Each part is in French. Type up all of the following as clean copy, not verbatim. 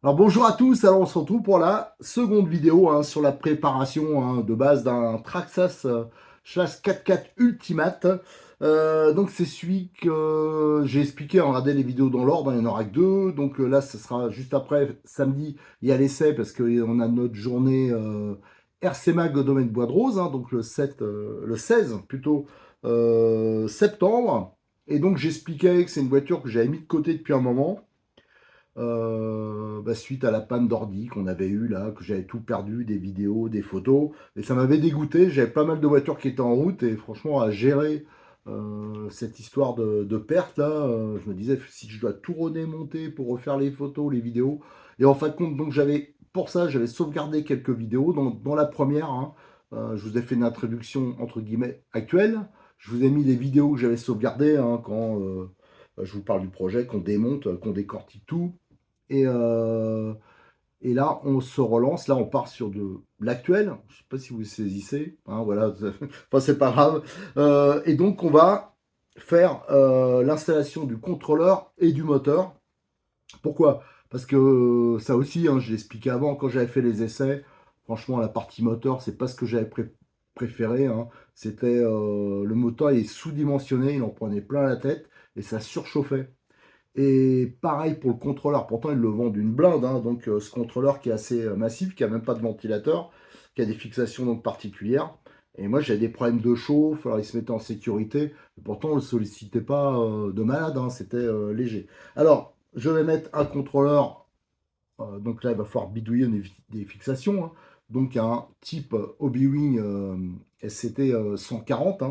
Alors bonjour à tous, alors on se retrouve pour la seconde vidéo sur la préparation de base d'un Traxxas Slash 4x4 Ultimate. Donc c'est celui que j'ai expliqué, regardez les vidéos dans l'ordre, il n'y en aura que deux. Donc là ce sera juste après, samedi, il y a l'essai parce qu'on a notre journée RC Mag au domaine Bois de Rose, donc le 16 plutôt septembre. Et donc j'expliquais que c'est une voiture que j'avais mis de côté depuis un moment. Suite à la panne d'ordi qu'on avait eue là, que j'avais tout perdu, des vidéos, des photos, et ça m'avait dégoûté. J'avais pas mal de voitures qui étaient en route, et franchement, à gérer cette histoire de perte là, je me disais si je dois tout remonter pour refaire les photos, les vidéos. Et en fin de compte, donc pour ça, j'avais sauvegardé quelques vidéos. Dans la première, je vous ai fait une introduction entre guillemets actuelle. Je vous ai mis les vidéos que j'avais sauvegardées quand je vous parle du projet, qu'on démonte, qu'on décortique tout. Et, euh, et là, on se relance. Là, on part sur de l'actuel. Je ne sais pas si vous saisissez. Voilà. Enfin, c'est pas grave. Et donc, on va faire l'installation du contrôleur et du moteur. Pourquoi? Parce que ça aussi, je l'ai expliqué avant, quand j'avais fait les essais, franchement, la partie moteur, c'est pas ce que j'avais préféré. C'était le moteur, il est sous-dimensionné, il en prenait plein la tête et ça surchauffait. Et pareil pour le contrôleur. Pourtant, ils le vendent d'une blinde. Donc, ce contrôleur qui est assez massif, qui a même pas de ventilateur, qui a des fixations donc particulières. Et moi, j'ai des problèmes de chauffe. Alors, il se mettait en sécurité. Et pourtant, on ne le sollicitait pas de malade. C'était léger. Alors, je vais mettre un contrôleur. Donc là, il va falloir bidouiller des fixations. Donc, un type Hobby-Wing SCT 140.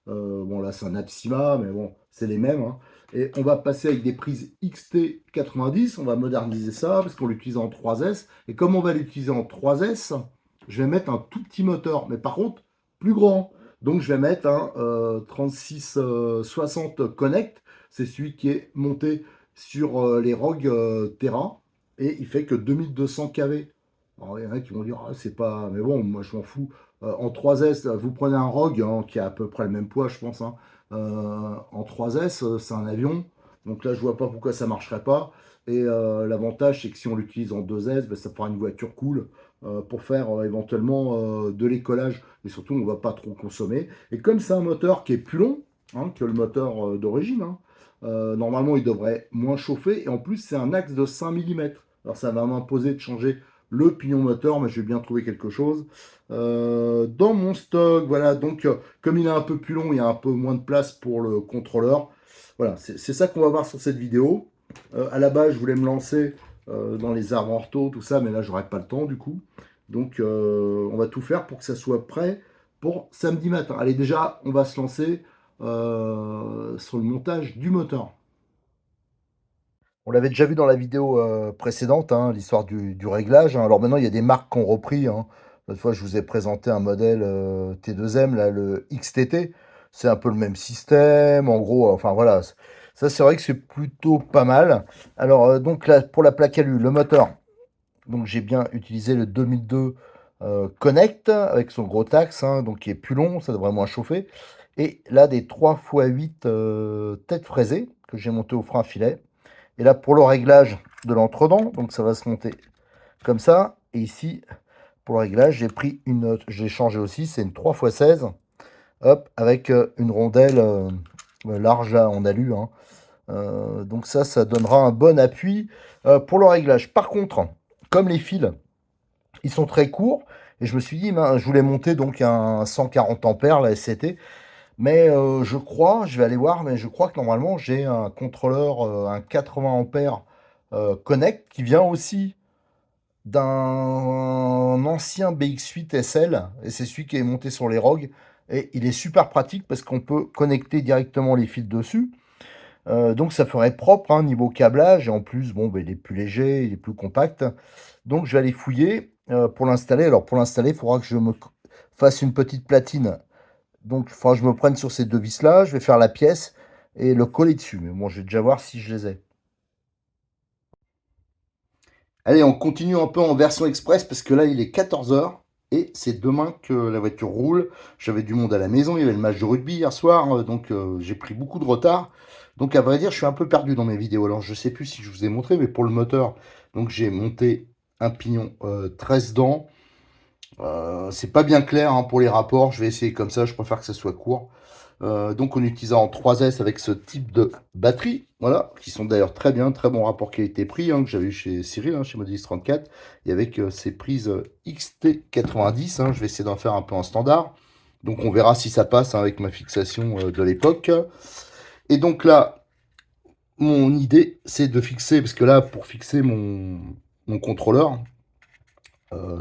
Bon, là, c'est un Apsima, mais bon, c'est les mêmes. Et on va passer avec des prises XT90. On va moderniser ça parce qu'on l'utilise en 3S. Et comme on va l'utiliser en 3S, je vais mettre un tout petit moteur. Mais par contre, plus grand. Donc, je vais mettre un 3660 Connect. C'est celui qui est monté sur les Rogue Terra et il fait que 2200 kV. Alors, il y en a qui vont dire, ah, c'est pas. Mais bon, moi je m'en fous. En 3S, vous prenez un Rogue qui a à peu près le même poids, je pense. En 3S, c'est un avion. Donc là, je vois pas pourquoi ça marcherait pas. Et l'avantage, c'est que si on l'utilise en 2S, ça fera une voiture cool pour faire éventuellement de l'écolage. Et surtout, on va pas trop consommer. Et comme c'est un moteur qui est plus long que le moteur d'origine, normalement, il devrait moins chauffer. Et en plus, c'est un axe de 5 mm. Alors, ça va m'imposer de changer le pignon moteur, mais j'ai bien trouvé quelque chose. Dans mon stock, voilà, donc comme il est un peu plus long, il y a un peu moins de place pour le contrôleur. Voilà, c'est ça qu'on va voir sur cette vidéo. À la base, je voulais me lancer dans les arbres ortho, tout ça, mais là, j'aurais pas le temps du coup. Donc, on va tout faire pour que ça soit prêt pour samedi matin. Allez, déjà, on va se lancer sur le montage du moteur. On l'avait déjà vu dans la vidéo précédente, l'histoire du réglage. Alors maintenant, il y a des marques qui ont repris. L'autre fois, je vous ai présenté un modèle T2M, là, le XTT. C'est un peu le même système. En gros, enfin voilà. Ça, c'est vrai que c'est plutôt pas mal. Alors, donc là, pour la plaque alu, le moteur. Donc, j'ai bien utilisé le 2002 Connect avec son gros taxe, donc qui est plus long, ça devrait moins chauffer. Et là, des 3x8 têtes fraisées que j'ai montées au frein à filet. Et là, pour le réglage de l'entredent, donc ça va se monter comme ça. Et ici, pour le réglage, j'ai pris une, j'ai changé aussi, c'est une 3x16, hop, avec une rondelle large là, en alu. Donc ça donnera un bon appui pour le réglage. Par contre, comme les fils, ils sont très courts, et je me suis dit, je voulais monter donc un 140 ampères, la SCT, mais je crois, je vais aller voir, mais je crois que normalement j'ai un contrôleur, un 80 ampères Connect qui vient aussi d'un ancien BX8 SL, et c'est celui qui est monté sur les ROG. Et il est super pratique parce qu'on peut connecter directement les fils dessus. Donc ça ferait propre niveau câblage, et en plus, bon, il est plus léger, il est plus compact. Donc je vais aller fouiller pour l'installer. Alors pour l'installer, il faudra que je me fasse une petite platine, donc, il faudra que je me prenne sur ces deux vis-là, je vais faire la pièce et le coller dessus. Mais bon, je vais déjà voir si je les ai. Allez, on continue un peu en version express parce que là, il est 14 heures et c'est demain que la voiture roule. J'avais du monde à la maison, il y avait le match de rugby hier soir, donc j'ai pris beaucoup de retard. Donc, à vrai dire, je suis un peu perdu dans mes vidéos. Alors, je sais plus si je vous ai montré, mais pour le moteur, Donc j'ai monté un pignon 13 dents. C'est pas bien clair hein, pour les rapports, je vais essayer comme ça, je préfère que ça soit court. Donc on utilisera en 3S avec ce type de batterie, voilà, qui sont d'ailleurs très bien, très bon rapport qualité-prix, hein, que j'avais eu chez Cyril, hein, chez Modis 34, et avec ces prises XT90, hein, je vais essayer d'en faire un peu en standard. Donc on verra si ça passe hein, avec ma fixation de l'époque. Et donc là, mon idée, c'est de fixer, parce que là, pour fixer mon contrôleur,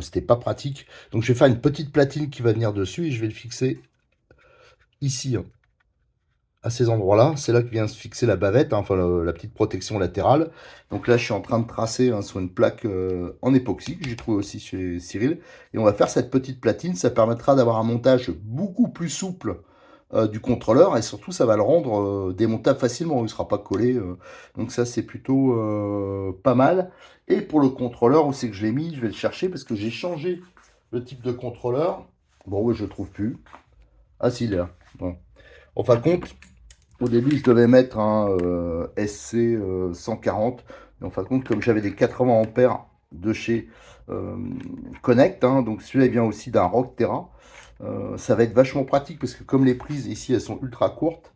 c'était pas pratique. Donc je vais faire une petite platine qui va venir dessus et je vais le fixer ici, hein, à ces endroits-là. C'est là que vient se fixer la bavette, hein, enfin la petite protection latérale. Donc là, je suis en train de tracer hein, sur une plaque en époxy que j'ai trouvé aussi chez Cyril. Et on va faire cette petite platine. Ça permettra d'avoir un montage beaucoup plus souple du contrôleur et surtout ça va le rendre démontable facilement, il ne sera pas collé. Donc ça c'est plutôt pas mal. Et pour le contrôleur, où c'est que je l'ai mis? Je vais le chercher parce que j'ai changé le type de contrôleur. Bon, oui, je le trouve plus. Ah si, il est là. Bon. En fin de compte, au début, je devais mettre un SC 140. Et en fin de compte, comme j'avais des 80 ampères de chez Connect, hein, donc celui-là vient aussi d'un Rock Terra. Ça va être vachement pratique parce que comme les prises ici, elles sont ultra courtes,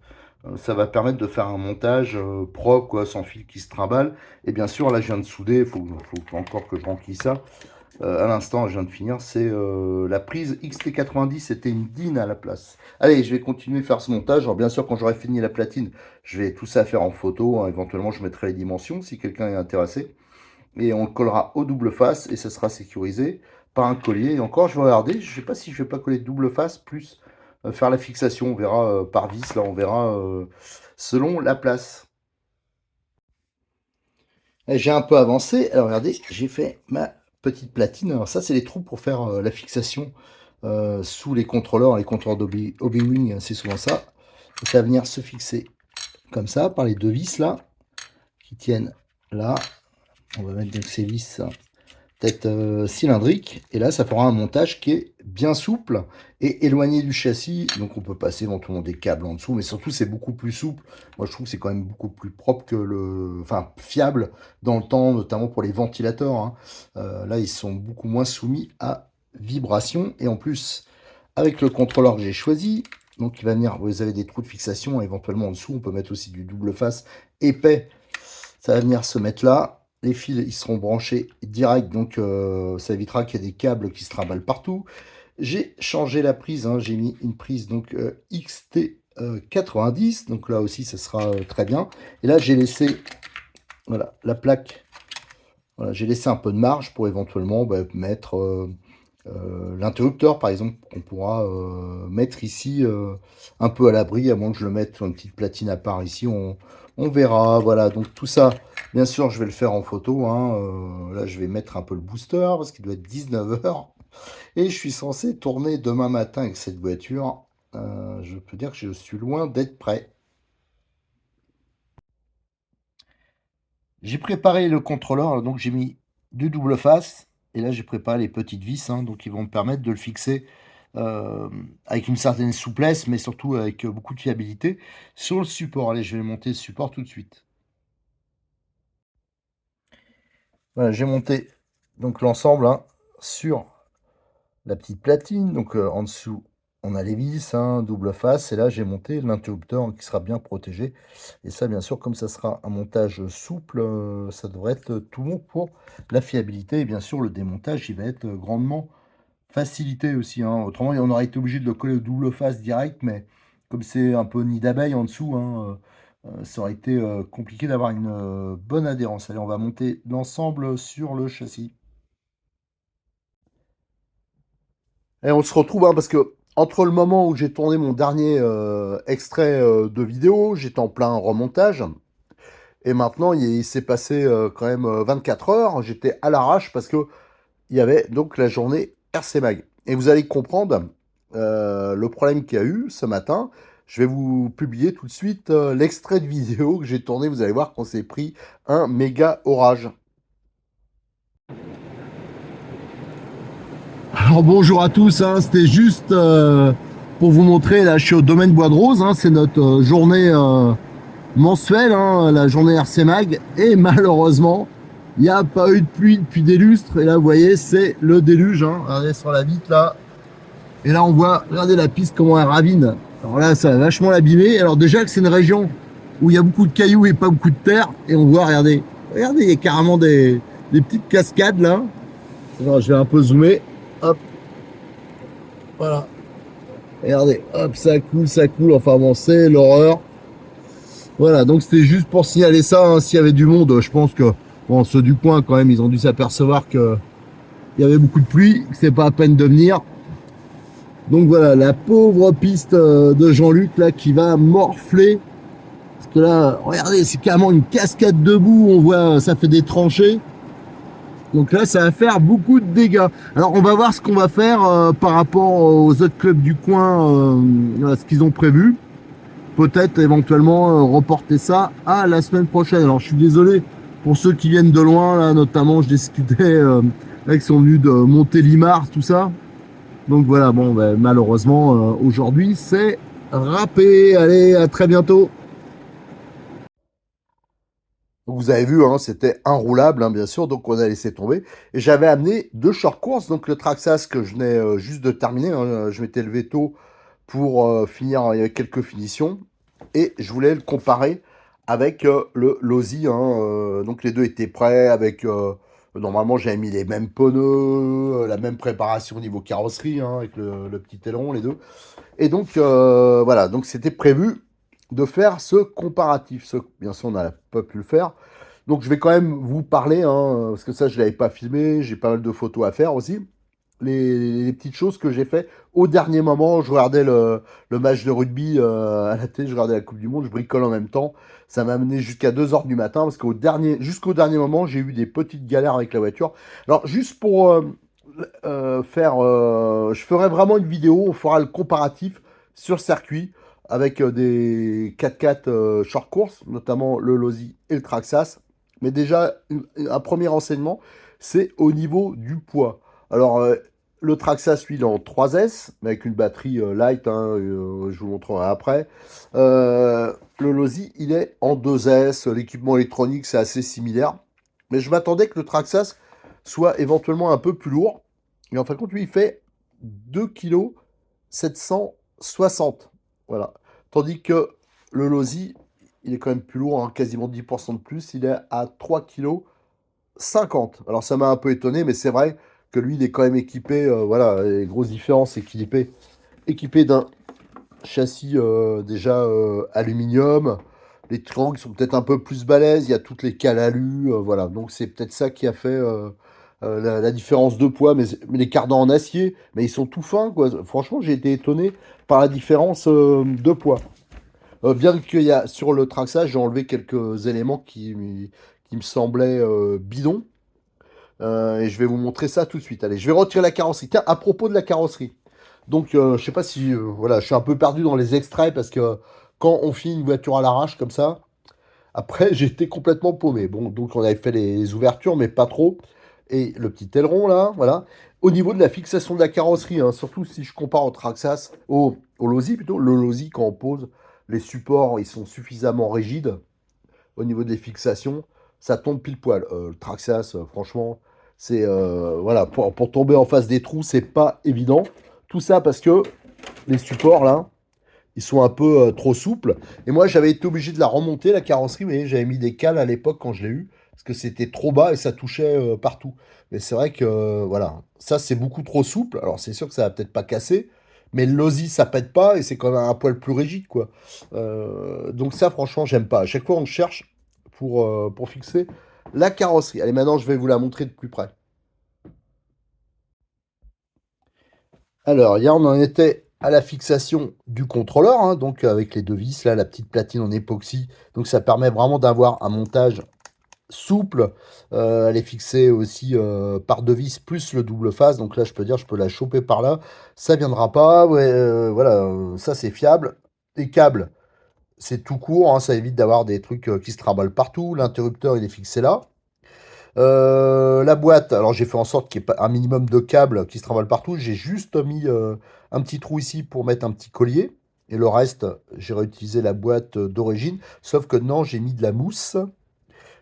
ça va permettre de faire un montage propre, quoi, sans fil qui se trimballe. Et bien sûr, là, je viens de souder, faut encore que je remplisse ça. À l'instant, je viens de finir, c'est la prise XT90, c'était une DIN à la place. Allez, je vais continuer à faire ce montage. Alors bien sûr, quand j'aurai fini la platine, je vais tout ça faire en photo. Hein. Éventuellement, je mettrai les dimensions si quelqu'un est intéressé. Et on le collera au double face et ça sera sécurisé par un collier. Et encore, je vais regarder, je ne sais pas si je vais pas coller double face plus faire la fixation. On verra par vis, là, on verra selon la place. J'ai un peu avancé. Alors regardez, j'ai fait ma petite platine. Alors ça, c'est les trous pour faire la fixation sous les contrôleurs. Les contrôleurs d'Obi-Wing, c'est souvent ça. Donc, ça va venir se fixer comme ça par les deux vis là qui tiennent là. On va mettre donc ces vis tête cylindrique. Et là, ça fera un montage qui est bien souple et éloigné du châssis. Donc on peut passer éventuellement des câbles en dessous, mais surtout c'est beaucoup plus souple. Moi je trouve que c'est quand même beaucoup plus propre que le... Enfin, fiable dans le temps, notamment pour les ventilateurs. Hein. Là, ils sont beaucoup moins soumis à vibration. Et en plus, avec le contrôleur que j'ai choisi, donc il va venir, vous avez des trous de fixation, éventuellement en dessous, on peut mettre aussi du double face épais. Ça va venir se mettre là. Les fils, ils seront branchés direct, donc ça évitera qu'il y ait des câbles qui se trimballent partout. J'ai changé la prise, hein, j'ai mis une prise donc XT90, donc là aussi ça sera très bien. Et là j'ai laissé, voilà, la plaque, voilà, j'ai laissé un peu de marge pour éventuellement mettre l'interrupteur par exemple, qu'on pourra mettre ici un peu à l'abri, à moins que je le mette sur une petite platine à part ici, on verra. Voilà, donc tout ça, bien sûr, je vais le faire en photo. Hein. Là, je vais mettre un peu le booster parce qu'il doit être 19 h. Et je suis censé tourner demain matin avec cette voiture. Je peux dire que je suis loin d'être prêt. J'ai préparé le contrôleur, donc j'ai mis du double face. Et là, j'ai préparé les petites vis, hein, donc ils vont me permettre de le fixer avec une certaine souplesse, mais surtout avec beaucoup de fiabilité sur le support. Allez, je vais monter le support tout de suite. Voilà, j'ai monté donc l'ensemble hein, sur la petite platine. Donc en dessous, on a les vis, hein, double face. Et là, j'ai monté l'interrupteur qui sera bien protégé. Et ça, bien sûr, comme ça sera un montage souple, ça devrait être tout bon pour la fiabilité. Et bien sûr, le démontage, il va être grandement facilité aussi. Hein. Autrement, on aurait été obligé de le coller au double face direct. Mais comme c'est un peu nid d'abeille en dessous, hein, ça aurait été compliqué d'avoir une bonne adhérence. Allez, on va monter l'ensemble sur le châssis. Et on se retrouve hein, parce que entre le moment où j'ai tourné mon dernier extrait de vidéo, j'étais en plein remontage. Et maintenant, il s'est passé quand même 24 heures. J'étais à l'arrache parce que il y avait donc la journée RC Mag. Et vous allez comprendre le problème qu'il y a eu ce matin. Je vais vous publier tout de suite l'extrait de vidéo que j'ai tourné. Vous allez voir qu'on s'est pris un méga orage. Alors bonjour à tous, hein, c'était juste pour vous montrer, là je suis au domaine Bois de Rose, hein, c'est notre journée mensuelle, hein, la journée RC Mag, et malheureusement, Il n'y a pas eu de pluie depuis des lustres. Et là, vous voyez, c'est le déluge. Hein. Regardez sur la vitre là. Et là, on voit, regardez la piste, comment elle ravine. Alors là, ça va vachement l'abîmer. Alors déjà que c'est une région où il y a beaucoup de cailloux et pas beaucoup de terre. Et on voit, regardez, regardez, il y a carrément des petites cascades là. Alors, je vais un peu zoomer. Hop, voilà. Regardez, hop, ça coule, ça coule. Enfin bon, c'est l'horreur. Voilà, donc c'était juste pour signaler ça. Hein. S'il y avait du monde, je pense que bon, ceux du coin, quand même, ils ont dû s'apercevoir qu'il y avait beaucoup de pluie, que c'est pas à peine de venir. Donc voilà, la pauvre piste de Jean-Luc là qui va morfler. Parce que là, regardez, c'est carrément une cascade de boue. On voit, ça fait des tranchées. Donc là, ça va faire beaucoup de dégâts. Alors, on va voir ce qu'on va faire par rapport aux autres clubs du coin, ce qu'ils ont prévu. Peut-être éventuellement reporter ça à la semaine prochaine. Alors, je suis désolé pour ceux qui viennent de loin, là, notamment, je discutais avec qui sont venus de Montélimar, tout ça. Donc voilà, bon, ben, malheureusement, aujourd'hui, c'est râpé. Allez, à très bientôt. Vous avez vu, hein, c'était inroulable, hein, bien sûr, donc on a laissé tomber. Et j'avais amené deux short courses, donc le Traxxas que je venais juste de terminer. Hein, je m'étais levé tôt pour finir avec quelques finitions. Et je voulais le comparer avec le Losi. Hein, donc les deux étaient prêts avec... normalement, j'avais mis les mêmes pneus, la même préparation au niveau carrosserie, hein, avec le petit aileron, les deux. Et donc, voilà, donc c'était prévu de faire ce comparatif. Bien sûr, on n'a pas pu le faire. Donc, je vais quand même vous parler, hein, parce que ça, je ne l'avais pas filmé, j'ai pas mal de photos à faire aussi. Les petites choses que j'ai fait au dernier moment. Je regardais le match de rugby à la télé, je regardais la Coupe du Monde, je bricole en même temps. Ça m'a amené jusqu'à 2 h du matin, parce jusqu'au dernier moment, j'ai eu des petites galères avec la voiture. Alors, juste pour faire... je ferai vraiment une vidéo, on fera le comparatif sur le circuit avec des 4x4 short course, notamment le Losi et le Traxxas. Mais déjà, un premier renseignement, c'est au niveau du poids. Alors, le Traxxas, lui, il est en 3S, mais avec une batterie light, hein, je vous montrerai après. Le Losi, il est en 2S, l'équipement électronique, c'est assez similaire. Mais je m'attendais que le Traxxas soit éventuellement un peu plus lourd. Et en fin de compte, lui, il fait 2,760 kg. Voilà. Tandis que le Losi, il est quand même plus lourd, hein, quasiment 10% de plus. Il est à 3,50 kg. Alors ça m'a un peu étonné, mais c'est vrai que lui, il est quand même équipé, voilà, les grosses différences, équipé d'un châssis déjà aluminium. Les triangles sont peut-être un peu plus balèzes, il y a toutes les cales alu, voilà. Donc c'est peut-être ça qui a fait la différence de poids, mais les cardans en acier, mais ils sont tout fins, quoi. Franchement, j'ai été étonné par la différence de poids. Bien qu'il y a sur le traçage, j'ai enlevé quelques éléments qui me semblaient bidons. Et je vais vous montrer ça tout de suite. Allez, je vais retirer la carrosserie. Tiens, à propos de la carrosserie. Donc, je sais pas si... voilà, je suis un peu perdu dans les extraits parce que quand on finit une voiture à l'arrache comme ça, après, j'étais complètement paumé. Bon, donc on avait fait les ouvertures, mais pas trop. Et le petit aileron, là, voilà. Au niveau de la fixation de la carrosserie, hein, surtout si je compare au Traxxas, au Losi plutôt, le Losi, quand on pose, les supports, ils sont suffisamment rigides au niveau des fixations, ça tombe pile poil. Le Traxxas, franchement, c'est voilà, pour tomber en face des trous, c'est pas évident. Tout ça parce que les supports là, ils sont un peu trop souples. Et moi, j'avais été obligé de la remonter la carrosserie, mais j'avais mis des cales à l'époque quand je l'ai eu parce que c'était trop bas et ça touchait partout. Mais c'est vrai que voilà, ça c'est beaucoup trop souple. Alors c'est sûr que ça va peut-être pas casser. Mais le Losi, ça pète pas et c'est quand même un poil plus rigide, quoi. Donc ça, franchement, j'aime pas. À chaque fois, on cherche pour fixer la carrosserie. Allez, maintenant, je vais vous la montrer de plus près. Alors, hier, on en était à la fixation du contrôleur, hein, donc avec les deux vis, là, la petite platine en époxy. Donc, ça permet vraiment d'avoir un montage souple. Elle est fixée aussi par deux vis plus le double face. Donc là, je peux dire, je peux la choper par là. Ça viendra pas. Ouais, voilà, ça, c'est fiable. Les câbles, c'est tout court, hein, ça évite d'avoir des trucs qui se traballent partout. L'interrupteur, il est fixé là. La boîte, alors j'ai fait en sorte qu'il y ait un minimum de câbles qui se travaillent partout. J'ai juste mis un petit trou ici pour mettre un petit collier. Et le reste, j'ai réutilisé la boîte d'origine. Sauf que non, j'ai mis de la mousse.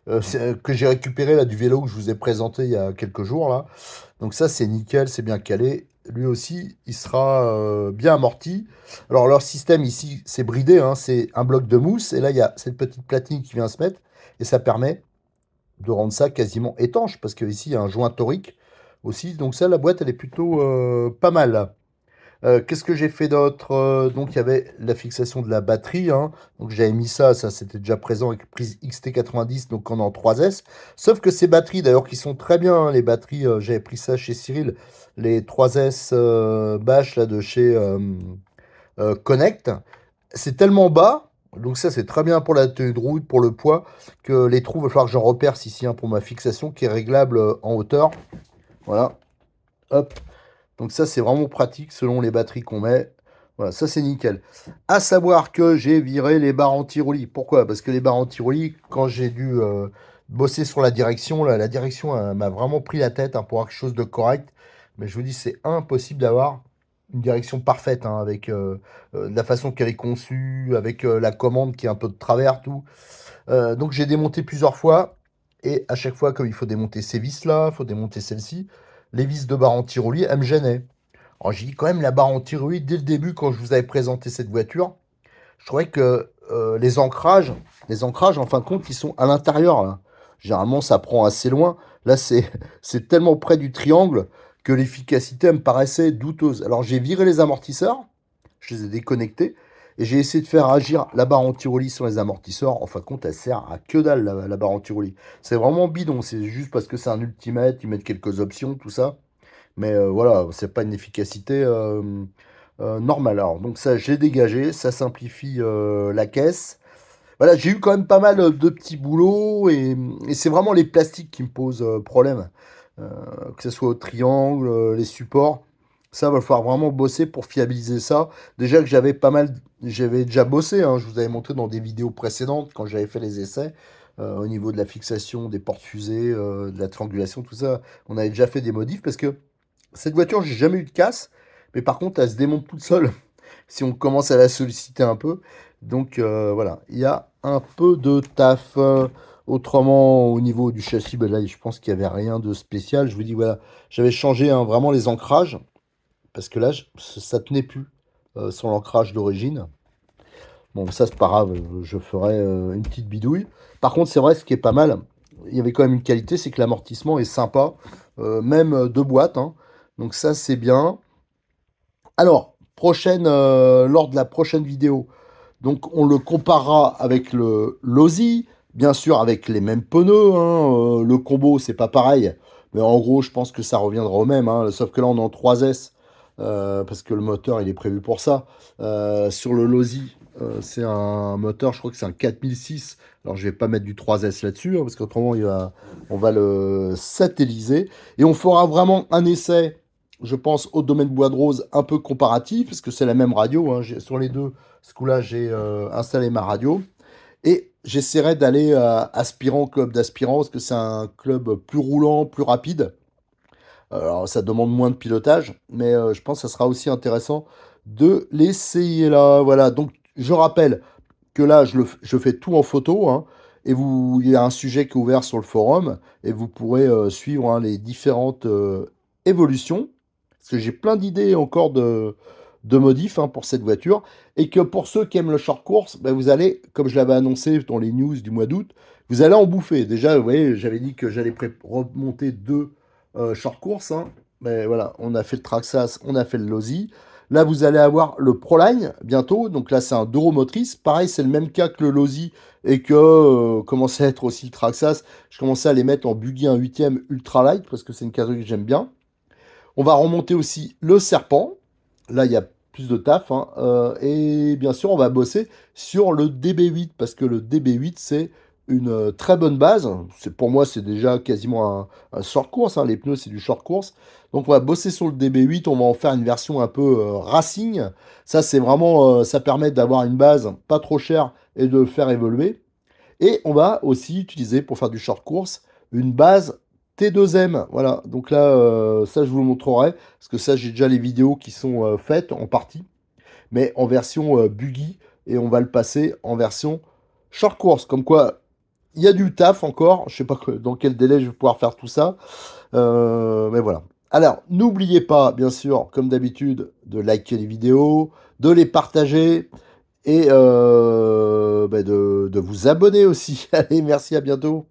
que j'ai récupéré là du vélo que je vous ai présenté il y a quelques jours là. Donc ça, c'est nickel, c'est bien calé. Lui aussi, il sera bien amorti. Alors leur système ici, c'est bridé, hein, c'est un bloc de mousse. Et là, il y a cette petite platine qui vient se mettre. Et ça permet de rendre ça quasiment étanche. Parce qu'ici, il y a un joint torique aussi. Donc ça, la boîte, elle est plutôt pas mal là. Qu'est-ce que j'ai fait d'autre? Donc, il y avait la fixation de la batterie, hein. Donc, j'avais mis ça, ça c'était déjà présent avec prise XT90, donc on est en 3S. Sauf que ces batteries, d'ailleurs, qui sont très bien, hein, les batteries, j'avais pris ça chez Cyril, les 3S Bash là, de chez Connect, c'est tellement bas, donc ça c'est très bien pour la tenue de route, pour le poids, que les trous, il va falloir que j'en reperce ici hein, pour ma fixation qui est réglable en hauteur. Voilà, hop. Donc ça, c'est vraiment pratique selon les batteries qu'on met. Voilà, ça c'est nickel. À savoir que j'ai viré les barres anti-roulis. Pourquoi? Parce que les barres anti-roulis, quand j'ai dû bosser sur la direction, là, la direction m'a vraiment pris la tête hein, pour avoir quelque chose de correct. Mais je vous dis, c'est impossible d'avoir une direction parfaite hein, avec la façon qu'elle est conçue, avec la commande qui est un peu de travers, tout. Donc j'ai démonté plusieurs fois. Et à chaque fois, comme il faut démonter ces vis-là, il faut démonter celle-ci, les vis de barre anti-roulis, elles me gênaient. Alors j'ai dit quand même la barre anti-roulis, dès le début, quand je vous avais présenté cette voiture, je trouvais que les ancrages, en fin de compte, ils sont à l'intérieur. Là. Généralement, ça prend assez loin. Là, c'est tellement près du triangle que l'efficacité me paraissait douteuse. Alors j'ai viré les amortisseurs, je les ai déconnectés, et j'ai essayé de faire agir la barre anti-roulis sur les amortisseurs. En fin de compte, elle sert à que dalle, la barre anti-roulis. C'est vraiment bidon, c'est juste parce que c'est un ultimate, ils mettent quelques options, tout ça. Mais voilà, c'est pas une efficacité normale. Alors, donc ça, j'ai dégagé, ça simplifie la caisse. Voilà, j'ai eu quand même pas mal de petits boulots et c'est vraiment les plastiques qui me posent problème. Euh, que ce soit au triangle, les supports. Ça va falloir vraiment bosser pour fiabiliser ça. Déjà que j'avais déjà bossé, hein, je vous avais montré dans des vidéos précédentes quand j'avais fait les essais. Au niveau de la fixation des portes fusées, de la triangulation, tout ça, on avait déjà fait des modifs parce que cette voiture, j'ai jamais eu de casse, mais par contre, elle se démonte toute seule si on commence à la solliciter un peu. Donc voilà, il y a un peu de taf. Autrement, au niveau du châssis, ben là, je pense qu'il n'y avait rien de spécial. Je vous dis, voilà, j'avais changé hein, vraiment les ancrages, parce que là, ça tenait plus sur l'ancrage d'origine. Bon, ça, c'est pas grave, je ferai une petite bidouille. Par contre, c'est vrai, ce qui est pas mal, il y avait quand même une qualité, c'est que l'amortissement est sympa, même de boîte, hein. Donc ça, c'est bien. Alors, lors de la prochaine vidéo, donc on le comparera avec le l'Audi, bien sûr avec les mêmes pneus, hein, le combo c'est pas pareil, mais en gros je pense que ça reviendra au même, hein, sauf que là on est en 3S, parce que le moteur il est prévu pour ça. Sur le Losi, c'est un moteur, je crois que c'est un 4006, alors je vais pas mettre du 3S là-dessus, hein, parce qu'autrement on va le satelliser, et on fera vraiment un essai, je pense, au domaine Bois de Rose un peu comparatif, parce que c'est la même radio, hein, sur les deux. Ce coup-là, j'ai installé ma radio et j'essaierai d'aller à Aspirant, club d'aspirants, parce que c'est un club plus roulant, plus rapide. Alors, ça demande moins de pilotage, mais je pense que ça sera aussi intéressant de l'essayer là. Voilà, donc je rappelle que là, je fais tout en photo, hein, et il y a un sujet qui est ouvert sur le forum, et vous pourrez suivre hein, les différentes évolutions, parce que j'ai plein d'idées encore de modifs hein, pour cette voiture, et que pour ceux qui aiment le short course, ben, vous allez, comme je l'avais annoncé dans les news du mois d'août, vous allez en bouffer. Déjà, vous voyez, j'avais dit que j'allais remonter deux short course, hein, mais voilà, on a fait le Traxxas, on a fait le Losi. Là, vous allez avoir le Proline bientôt. Donc là, c'est un Doro motrice. Pareil, c'est le même cas que le Losi et que commençait à être aussi le Traxxas. Je commençais à les mettre en buggy 1/8 ultra light parce que c'est une catégorie que j'aime bien. On va remonter aussi le Serpent. Là, il y a plus de taf, hein. Et bien sûr, on va bosser sur le DB8 parce que le DB8, c'est une très bonne base. Pour moi, c'est déjà quasiment un short course, hein. Les pneus, c'est du short course. Donc, on va bosser sur le DB8. On va en faire une version un peu racing. Ça, c'est vraiment, ça permet d'avoir une base pas trop chère et de le faire évoluer. Et on va aussi utiliser pour faire du short course une base T2M. Voilà, donc là, ça je vous le montrerai, parce que ça j'ai déjà les vidéos qui sont faites en partie, mais en version buggy, et on va le passer en version short course. Comme quoi, il y a du taf encore. Je sais pas dans quel délai je vais pouvoir faire tout ça. Mais voilà. Alors, n'oubliez pas, bien sûr, comme d'habitude, de liker les vidéos, de les partager et de vous abonner aussi. Allez, merci, à bientôt.